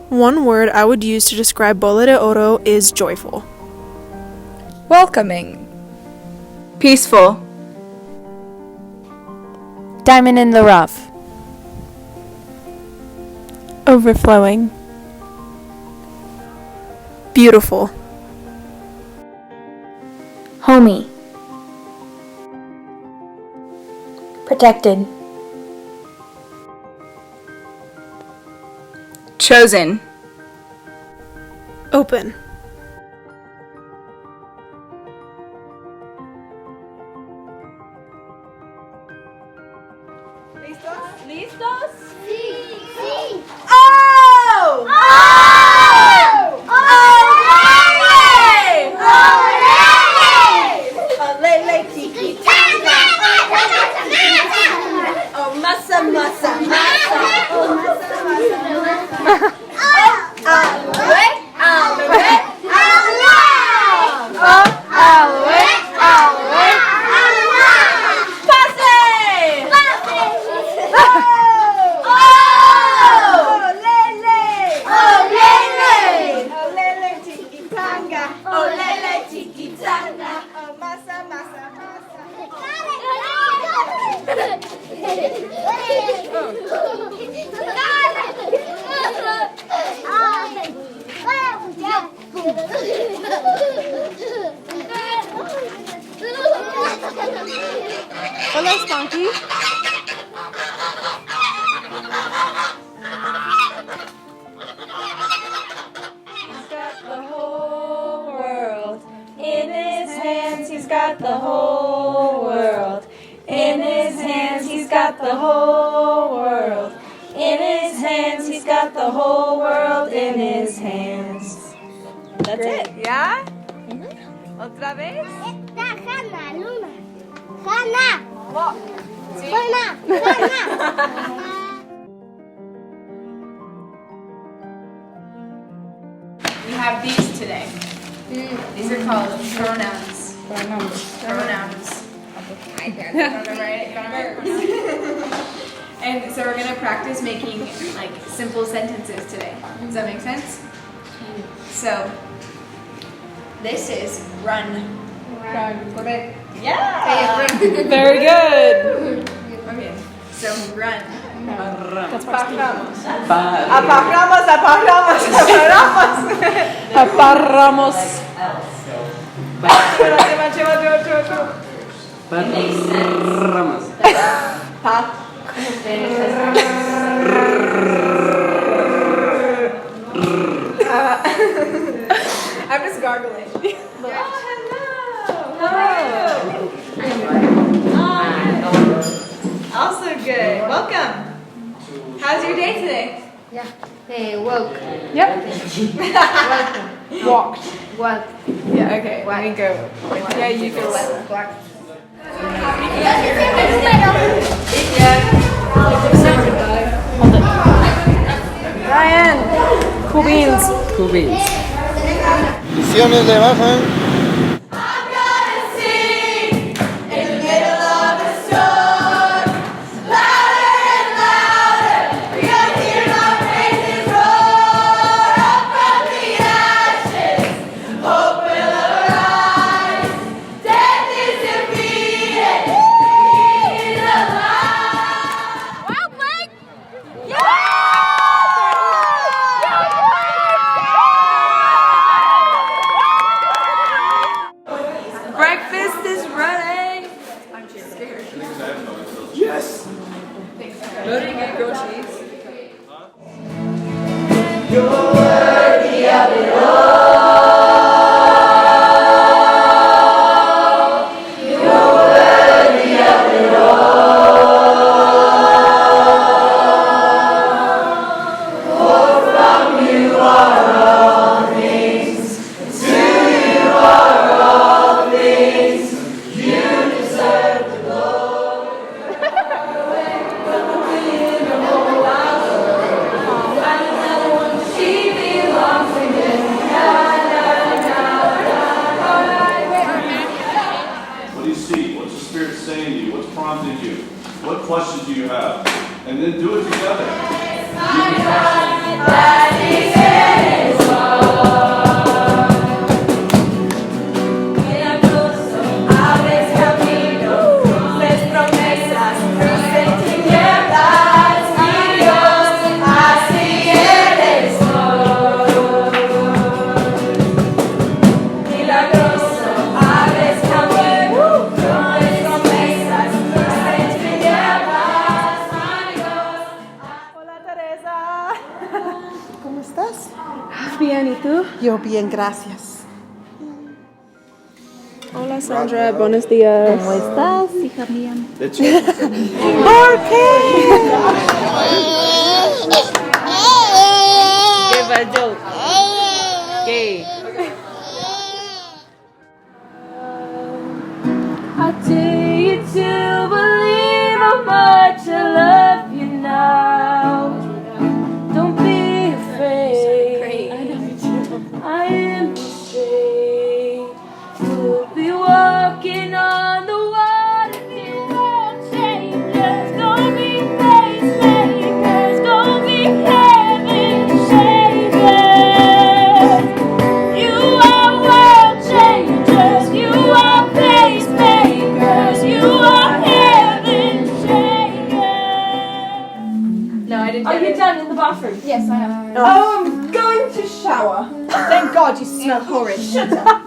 One word I would use to describe Bola de Oro is joyful. Welcoming. Peaceful. Diamond in the rough. Overflowing. Beautiful. Homey. Protected. Chosen. Open. ¿Listos? Sí, sí. ¡Oh! ¡Oh! ¡Olele! ¡Olele! Chiquitanga. Oh, masa, masa, masa. Oh, masa, masa, masa. Hola, Spunky. He's got the whole world in his hands. He's got the whole world in his hands. He's got the whole world in his hands. That's it. ¿Ya? ¿Otra vez? Está Hanna, Luna. Hanna. ¿Sí? Hanna. We have these today. These are called pronouns. Pronouns. And so we're gonna practice making like simple sentences today. Does that make sense? So this is run. Correct. Yeah. Very good. Okay. So run. Apagamos. Apagamos. Aparramos. I'm just gargling. Also good. Welcome. How's your day today? Yeah. Hey, woke. Yep. Walked. Walk. Yeah, okay. Let me go. Yeah, you go. Walk. Ryan. Cool beans. Cool beans. Misiones de baja. ¿Cómo estás? Bien, ¿y tú? Yo bien, gracias. Hola Sandra, buenos días. ¿Cómo estás, hija mía? ¿Por qué? Give a joke. ¿Qué? I dare you to believe how much I love you now. Don't be afraid. I am straight. We'll be walking on the water. You won't change us. Gonna be pacemakers. Gonna be heaven shakers. You are world changers. You are pacemakers. You are heaven shakers. No, I didn't Are get you it. done in the bathroom? Yes, I am. Oh, I'm going to shower. Thank God you smell horrid. Shut up.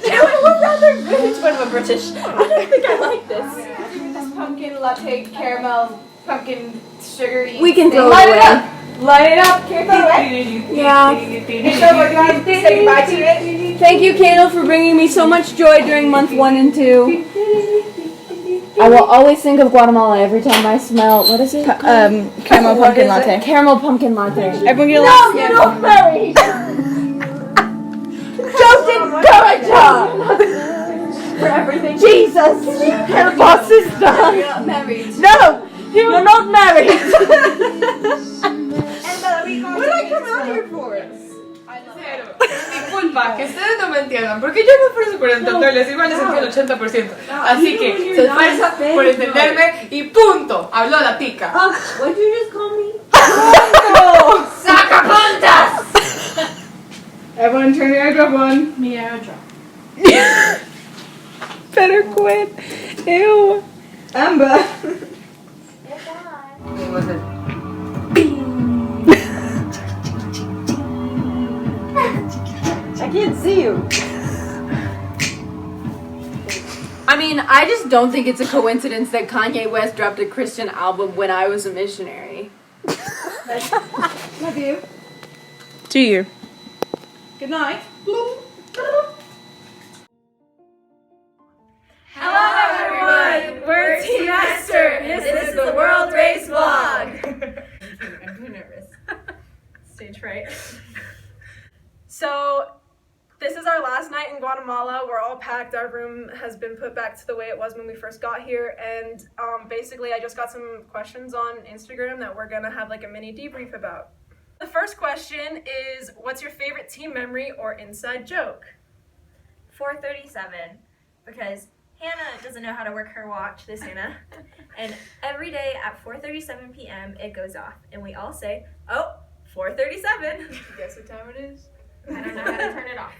We're rather British, but we're British. I don't think I like this. This pumpkin latte, caramel, pumpkin, sugary. We can throw Light it it away. up. Light it up. Can you throw it? Yeah. So we're going to say goodbye to it. Thank you, Candle, for bringing me so much joy during month 1 and 2. I will always think of Guatemala every time I smell, what is it? Caramel pumpkin latte. Caramel pumpkin latte. Everyone get a No, you don't marry. Don't encourage her! For everything. Jesus! Help our sister! You're not married. No! You're not married! What did I come out here for? Disculpa, que ustedes no me entiendan, porque yo me esfuerzo por entenderles, igual les entiendo el 80%. Así que se esfuerza por entenderme y punto. Habló la tica. What did you just call me? ¡Sacapuntas! Everyone turn your airdrop on. Mi airdrop. Better quit. Ew. Amber. I can't see you. I mean, I just don't think it's a coincidence that Kanye West dropped a Christian album when I was a missionary. Love you. To you. Good night. Hello, everyone. We're Team Master. This is the World Race Vlog. I'm too nervous. Stage fright. So, this is our last night in Guatemala. We're all packed. Our room has been put back to the way it was when we first got here. And basically, I just got some questions on Instagram that we're going to have like a mini debrief about. The first question is, what's your favorite team memory or inside joke? 4:37, because Hannah doesn't know how to work her watch, this Hannah, and every day at 4:37 p.m. it goes off, and we all say, oh, 4:37. Guess what time it is? I don't know how to turn it off.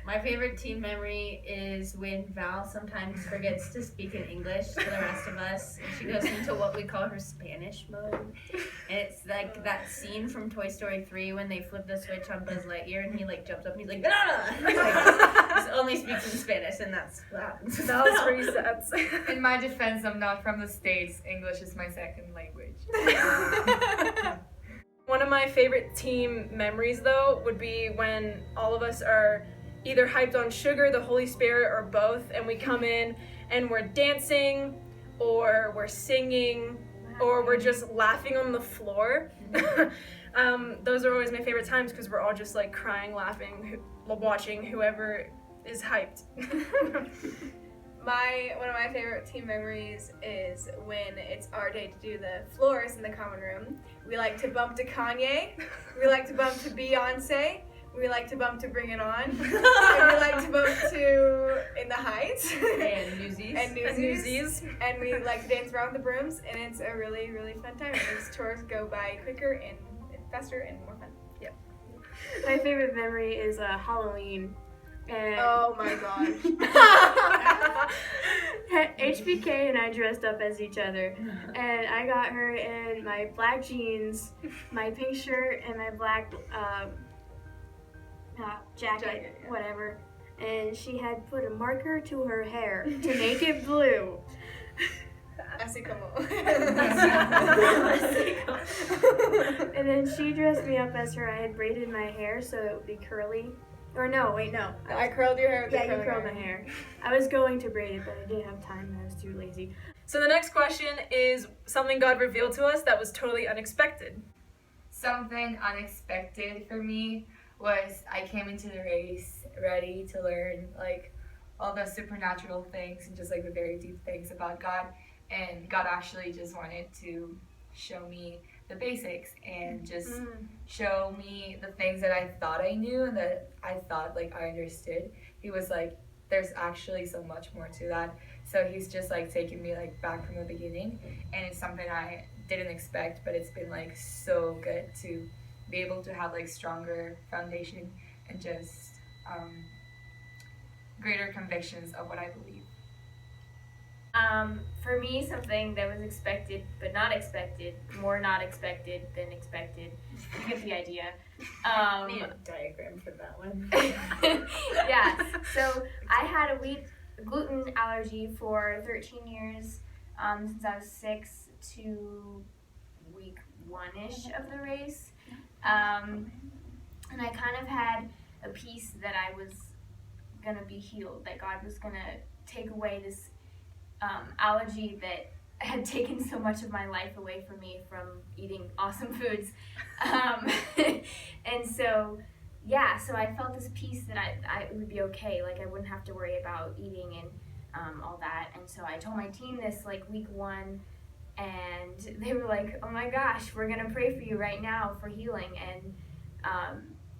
My favorite team memory is when Val sometimes forgets to speak in English to the rest of us, and she goes into what we call her Spanish mode. And it's like that scene from Toy Story 3 when they flip the switch on Buzz Lightyear and he like jumps up and he's like, banana! He only speaks in Spanish, and that's what happens. That was pretty sad. In my defense, I'm not from the States. English is my second language. One of my favorite team memories, though, would be when all of us are either hyped on sugar, the Holy Spirit, or both, and we come in and we're dancing, or we're singing, or we're just laughing on the floor. Those are always my favorite times because we're all just like crying, laughing, watching whoever is hyped. One of my favorite team memories is when it's our day to do the floors in the common room. We like to bump to Kanye. We like to bump to Beyonce. We like to bump to Bring It On. And we like to bump to In the Heights. And Newsies. And Newsies. And we like to dance around the brooms. And it's a really, really fun time. It makes tours go by quicker and faster and more fun. Yep. My favorite memory is Halloween. And oh my gosh. HBK and I dressed up as each other. And I got her in my black jeans, my pink shirt, and my black jacket, whatever. And she had put a marker to her hair to make it blue. Así como. And And then she dressed me up as her. I had braided my hair so it would be curly. Or no, wait, no. I curled your hair with Yeah, the you curled my hair. I was going to braid it, but I didn't have time and I was too lazy. So the next question is something God revealed to us that was totally unexpected. Something unexpected for me was I came into the race ready to learn like all the supernatural things and just like the very deep things about God, and God actually just wanted to show me the basics and just show me the things that I thought I knew and that I thought like I understood. He was like, there's actually so much more to that. So he's just like taking me like back from the beginning, and it's something I didn't expect, but it's been like so good to be able to have like stronger foundation and just greater convictions of what I believe. For me, something that was expected but not expected, more not expected than expected. You get the idea. We have a diagram for that one. Yeah, so I had a wheat gluten allergy for 13 years, since I was 6 to week 1-ish of the race. And I kind of had a piece that I was gonna be healed, that God was gonna take away this allergy that had taken so much of my life away from me from eating awesome foods. And so, yeah, so I felt this peace that I would be okay, like I wouldn't have to worry about eating and all that. And so I told my team this like week 1, and they were like, oh my gosh, we're gonna pray for you right now for healing. And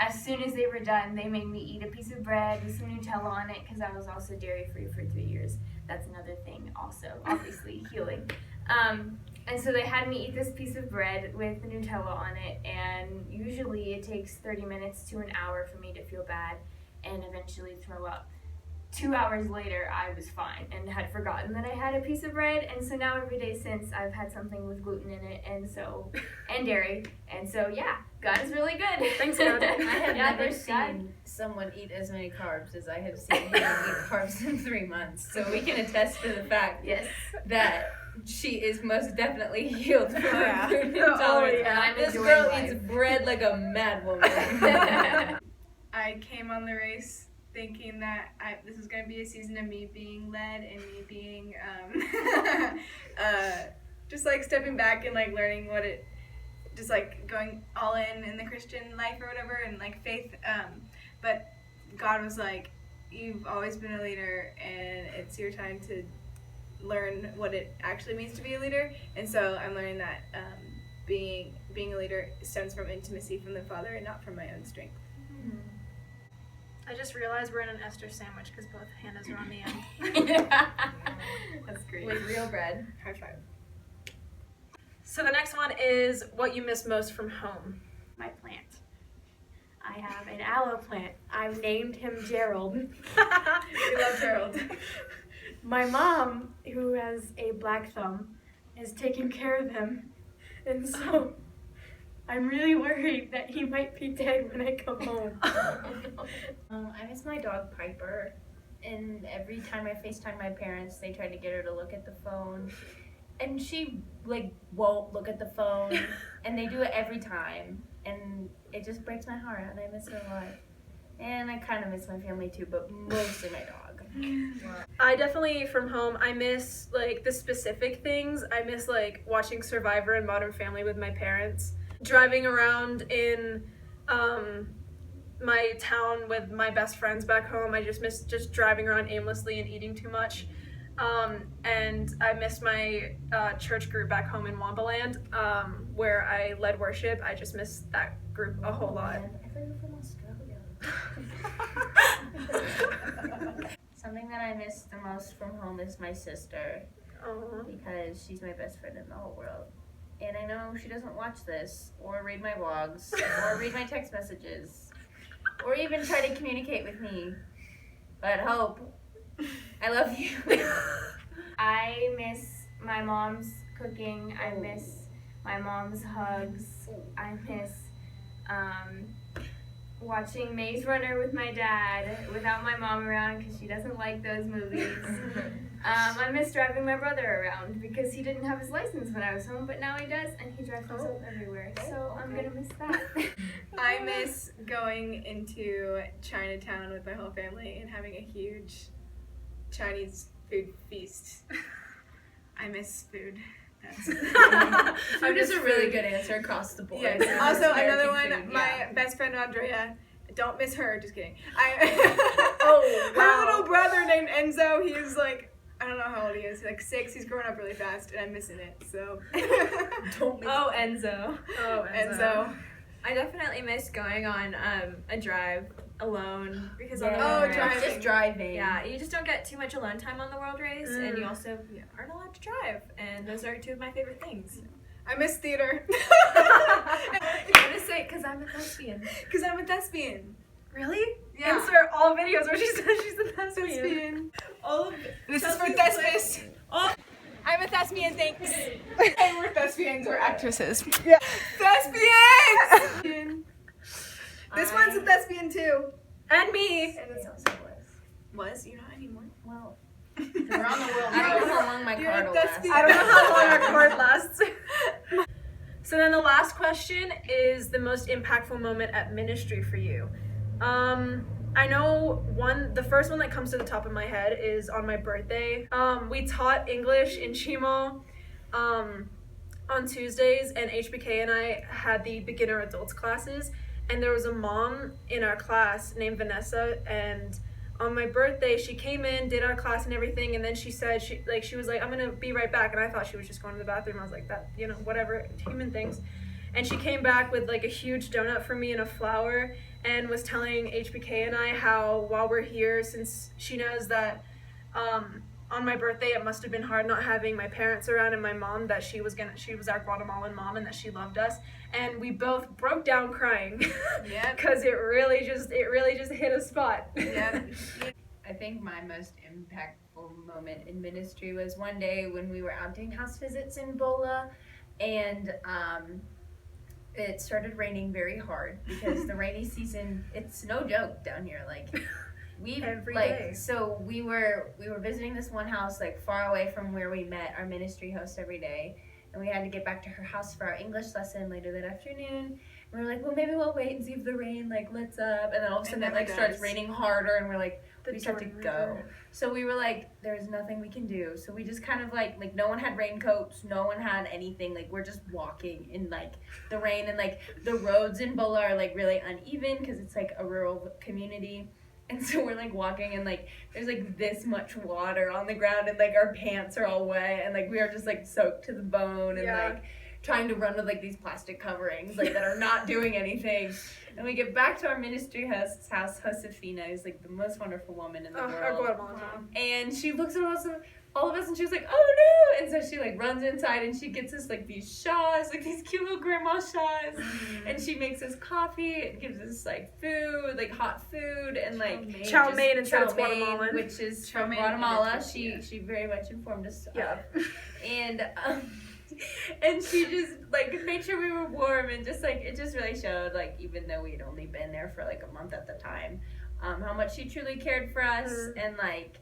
as soon as they were done, they made me eat a piece of bread with some Nutella on it, because I was also dairy-free for 3 years. That's another thing also, obviously, healing. And so they had me eat this piece of bread with the Nutella on it, and usually it takes 30 minutes to an hour for me to feel bad and eventually throw up. 2 hours later, I was fine and had forgotten that I had a piece of bread, and so now every day since, I've had something with gluten in it, and dairy, and so yeah, God is really good. Thanks, God. I have never thanks, God. seen someone eat as many carbs as I have seen him eat carbs in 3 months, so we can attest to the fact that she is most definitely healed from food intolerance. I'm This enjoying girl life. eats bread like a mad woman. I came on the race thinking that this was going to be a season of me being led and me being just like stepping back and like learning what it, just like going all in the Christian life or whatever, and like faith, but God was like, you've always been a leader and it's your time to learn what it actually means to be a leader. And so I'm learning that being a leader stems from intimacy from the Father and not from my own strength. I just realized we're in an Esther sandwich because both Hannahs are on the end. That's great. With real bread. High five. So the next one is what you miss most from home. My plant. I have an aloe plant. I've named him Gerald. We love Gerald. My mom, who has a black thumb, is taking care of him. And so I'm really worried that he might be dead when I come home. I miss my dog Piper, and every time I FaceTime my parents, they try to get her to look at the phone, and she like won't look at the phone, and they do it every time, and it just breaks my heart, and I miss her a lot. And I kind of miss my family too, but mostly my dog. I definitely, from home, I miss like the specific things. I miss like watching Survivor and Modern Family with my parents, driving around in my town with my best friends back home. I just miss just driving around aimlessly and eating too much. And I miss my church group back home in Wambaland, where I led worship. I just miss that group a whole lot. I thought you were from Australia. Something that I miss the most from home is my sister, because she's my best friend in the whole world. And I know she doesn't watch this, or read my blogs, or read my text messages, or even try to communicate with me. But Hope, I love you. I miss my mom's cooking. I miss my mom's hugs. I miss watching Maze Runner with my dad without my mom around because she doesn't like those movies. I miss driving my brother around because he didn't have his license when I was home, but now he does, and he drives himself everywhere. So I'm gonna miss that. I miss going into Chinatown with my whole family and having a huge Chinese food feast. I miss food. Food is a really good answer across the board. Yes. Also, another one, food, my best friend Andrea. Don't miss her. Just kidding. Oh, wow. Her little brother named Enzo. He is like, I don't know how old he is. Like 6. He's growing up really fast, and I'm missing it. So. Don't miss Oh, Enzo. Oh, Enzo. I definitely miss going on a drive alone because on the Oh, world driving. Just driving. yeah, you just don't get too much alone time on the world race, and you also aren't allowed to drive, and those are two of my favorite things. I miss theater. I'm gonna say because I'm a thespian. Because I'm a thespian. Really? Yeah. Insert all videos where she says she's a thespian. Thespian. All of This is for Thespis. I'm a thespian, thanks. And we're thespians or actresses. Yeah. Thespians! This one's a thespian too. And me. And it also Was? You're not anymore? Well, we're on the world. I don't know how long my You're card a will last. thespian. I don't know how long our card lasts. So then the last question is the most impactful moment at ministry for you. I know the first one that comes to the top of my head is on my birthday. We taught English in Chimo on Tuesdays, and HBK and I had the beginner adults classes, and there was a mom in our class named Vanessa, and on my birthday she came in, did our class and everything, and then she said she was like, I'm gonna be right back, and I thought she was just going to the bathroom. I was like, that, whatever, human things. And she came back with like a huge donut for me and a flower, and was telling HBK and I how while we're here, since she knows that on my birthday it must have been hard not having my parents around and my mom, that she was our Guatemalan mom and that she loved us, and we both broke down crying. Yeah. Because it really just hit a spot. Yeah. I think my most impactful moment in ministry was one day when we were out doing house visits in Bola, and it started raining very hard because the rainy season, it's no joke down here. Like Every day. So we were visiting this one house like far away from where we met our ministry host every day, and we had to get back to her house for our English lesson later that afternoon. And we were like, well, maybe we'll wait and see if the rain like lets up, and then all of a sudden it starts raining harder, and we're like, we just have to go. So we were like, there's nothing we can do. So we just kind of like no one had raincoats, no one had anything. Like we're just walking in like the rain, and like the roads in Bola are like really uneven because it's like a rural community. And so we're like walking, and like there's like this much water on the ground, and like our pants are all wet, and like we are just like soaked to the bone, and like trying to run with like these plastic coverings like that are not doing anything. And we get back to our ministry host's house. Josefina is like the most wonderful woman in the world. Our Guatemalan mom. And she looks at all of us, and she was like, oh no! And so she like runs inside, and she gets us like these shawls, like these cute little grandma shawls, and she makes us coffee and gives us like food, like hot food, and like chow mein instead of Guatemalan, which is from Guatemala. She very much informed us of. And she just like made sure we were warm, and just like it just really showed, like even though we'd only been there for like a month at the time, how much she truly cared for us. And like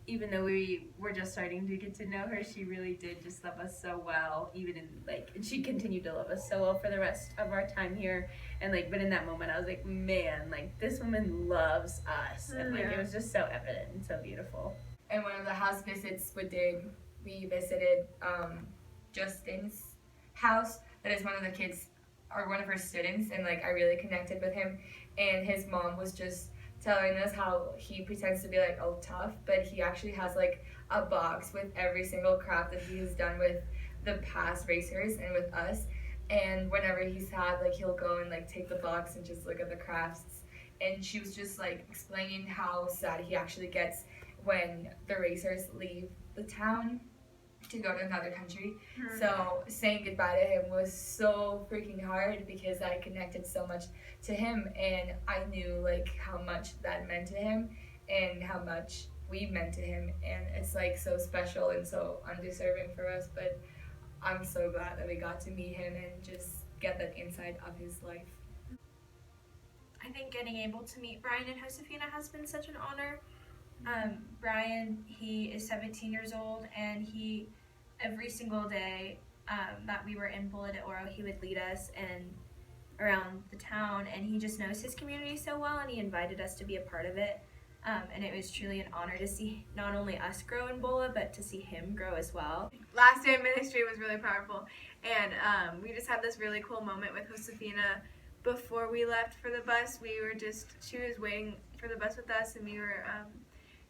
even though we were just starting to get to know her, she really did just love us so well, even in like, and she continued to love us so well for the rest of our time here. And like, but in that moment I was like, man, like this woman loves us. And like it was just so evident and so beautiful. And one of the house visits we visited Justin's house. That is one of the kids, or one of her students, and like I really connected with him. And his mom was just telling us how he pretends to be like all tough, but he actually has like a box with every single craft that he has done with the past racers and with us. And whenever he's sad, like he'll go and like take the box and just look at the crafts. And she was just like explaining how sad he actually gets when the racers leave the town to go to another country. So saying goodbye to him was so freaking hard because I connected so much to him, and I knew like how much that meant to him and how much we meant to him, and it's like so special and so undeserving for us, but I'm so glad that we got to meet him and just get that insight of his life. I think getting able to meet Brian and Josefina has been such an honor. Brian, he is 17 years old, and he, every single day that we were in Bola de Oro, he would lead us and around the town, and he just knows his community so well, and he invited us to be a part of it. And it was truly an honor to see not only us grow in Bola, but to see him grow as well. Last day of ministry was really powerful, and we just had this really cool moment with Josefina before we left for the bus. She was waiting for the bus with us, and we were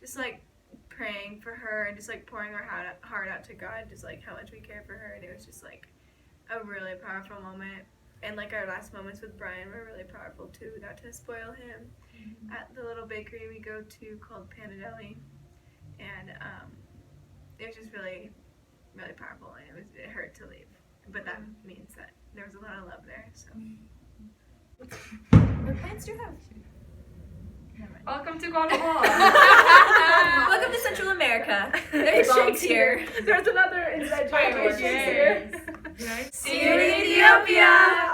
just like praying for her and just like pouring our heart out to God, just like how much we care for her, and it was just like a really powerful moment. And like our last moments with Brian were really powerful too. We got to spoil him at the little bakery we go to called Panadeli, and it was just really, really powerful. And it hurt to leave, but that means that there was a lot of love there. So, What plans do you have? Welcome to Guatemala. Welcome to Central America. There's bombs here. There's another inside joke. Fireworks. here. See you in Ethiopia.